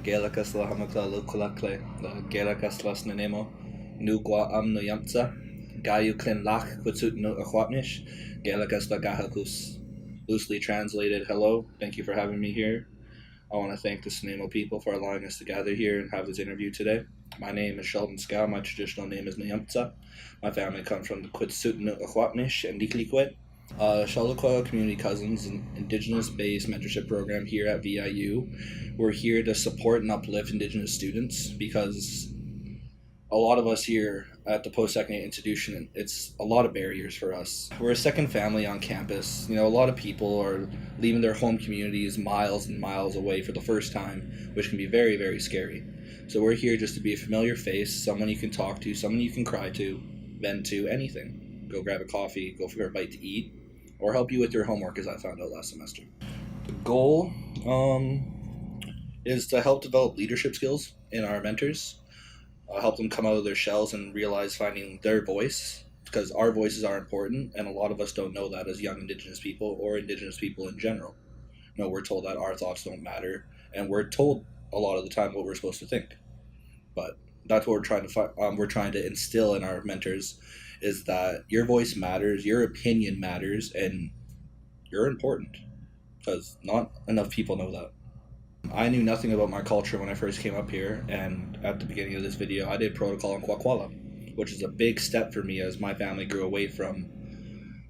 Galakas la hamakla lukulakle, la galakas las nanemo, nuqw no yamtsa, gayu klin lach kutsut no akwapnish, galakas la gahakus. Loosely translated, hello, thank you for having me here. I want to thank the Snemo people for allowing us to gather here and have this interview today. My name is Sheldon Scow. My traditional name is Nyamtsa. My family comes from the Quitsutnu Akwapnish and Niklikwet. Luqw Community Cousins, an Indigenous-based mentorship program here at VIU. We're here to support and uplift Indigenous students because a lot of us here at the post-secondary institution, it's a lot of barriers for us. We're a second family on campus. A lot of people are leaving their home communities miles and miles away for the first time, which can be very, very scary. So we're here just to be a familiar face, someone you can talk to, someone you can cry to, vent to, anything. Go grab a coffee, go for a bite to eat, or help you with your homework, as I found out last semester. The goal is to help develop leadership skills in our mentors, help them come out of their shells and realize finding their voice, because our voices are important, and a lot of us don't know that as young Indigenous people or Indigenous people in general. We're told that our thoughts don't matter, and we're told a lot of the time what we're supposed to think. But that's what we're trying to instill in our mentors, is that your voice matters, your opinion matters, and you're important, because not enough people know that. I knew nothing about my culture when I first came up here, and at the beginning of this video, I did protocol in Kwakwala, which is a big step for me as my family grew away from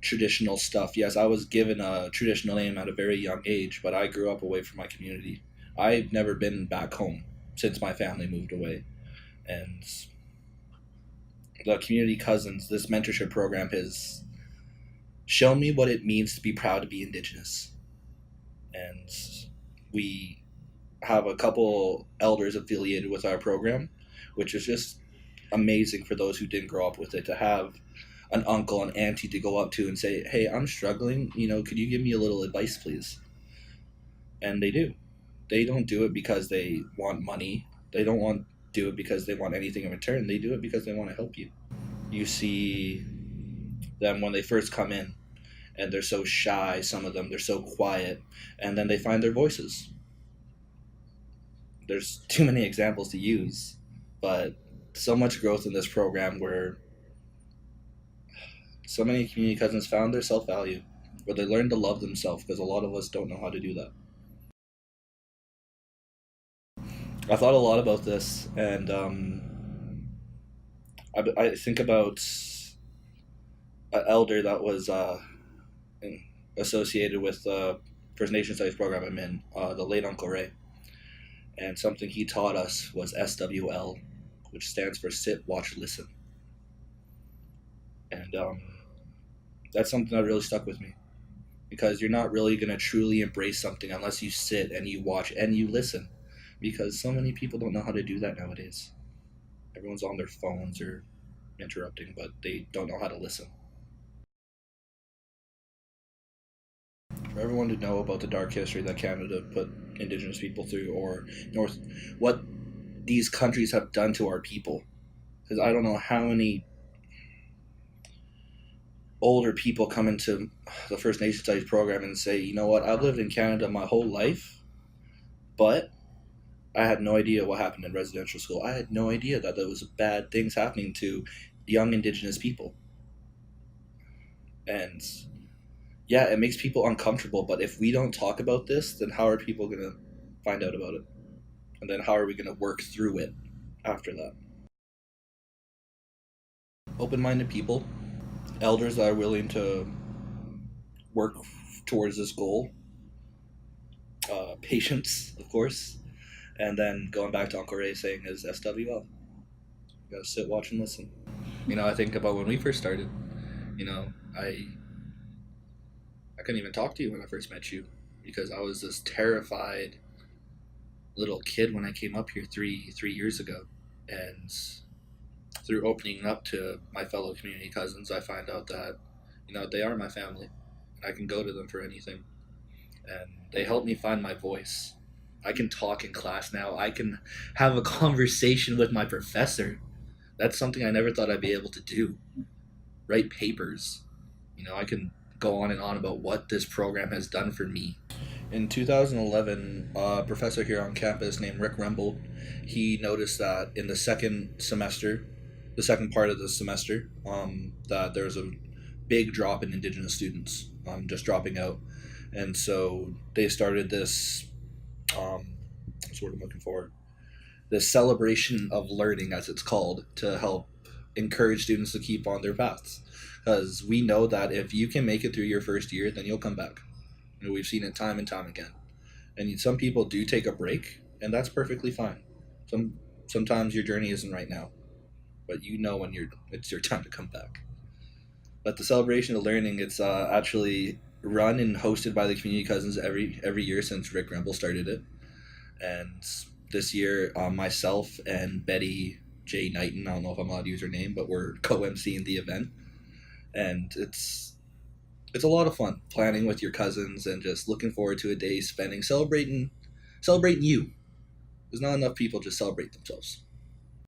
traditional stuff. Yes, I was given a traditional name at a very young age, but I grew up away from my community. I've never been back home since my family moved away. And the Community Cousins, this mentorship program, has shown me what it means to be proud to be Indigenous. And we have a couple elders affiliated with our program, which is just amazing for those who didn't grow up with it, to have an uncle and auntie to go up to and say, hey, I'm struggling, could you give me a little advice, please? And they do. They don't do it because they want money. They don't do it because they want anything in return. They do it because they want to help you. You see them when they first come in, and they're so shy, some of them, they're so quiet, and then they find their voices. There's too many examples to use, but so much growth in this program where so many community cousins found their self-value, where they learned to love themselves, because a lot of us don't know how to do that. I thought a lot about this, and I think about an elder that was associated with the First Nation Studies program I'm in, the late Uncle Ray. And something he taught us was SWL, which stands for Sit, Watch, Listen. And that's something that really stuck with me, because you're not really going to truly embrace something unless you sit and you watch and you listen, because so many people don't know how to do that nowadays. Everyone's on their phones or interrupting, but they don't know how to listen. For everyone to know about the dark history that Canada put Indigenous people through, or what these countries have done to our people. Because I don't know how many older people come into the First Nation Studies program and say, you know what, I've lived in Canada my whole life, but I had no idea what happened in residential school. I had no idea that there was bad things happening to young Indigenous people. And yeah, it makes people uncomfortable, but if we don't talk about this, then how are people going to find out about it? And then how are we going to work through it after that? Open-minded people, elders that are willing to work towards this goal, patience, of course, and then going back to Uncle Ray saying is SWL. You gotta sit, watch, and listen. I think about when we first started, I couldn't even talk to you when I first met you, because I was this terrified little kid when I came up here three years ago. And through opening up to my fellow community cousins, I find out that, they are my family, and I can go to them for anything. And they help me find my voice. I can talk in class now. I can have a conversation with my professor. That's something I never thought I'd be able to do. Write papers. I can go on and on about what this program has done for me. In 2011, a professor here on campus named Rick Rumble, he noticed that in the second semester, the second part of the semester, that there was a big drop in Indigenous students, just dropping out. And so they started this, what's the word I'm looking for? This celebration of learning, as it's called, to help encourage students to keep on their paths. Because we know that if you can make it through your first year, then you'll come back. You know, we've seen it time and time again. And some people do take a break, and that's perfectly fine. Sometimes your journey isn't right now, but you know when it's your time to come back. But the celebration of learning, it's actually run and hosted by the community cousins every year since Rick Rumble started it. And this year, myself and Betty J. Knighton, I don't know if I'm allowed to use her name, but we're co-emceeing the event. And it's a lot of fun planning with your cousins and just looking forward to a day spending celebrating you. There's not enough people just celebrate themselves.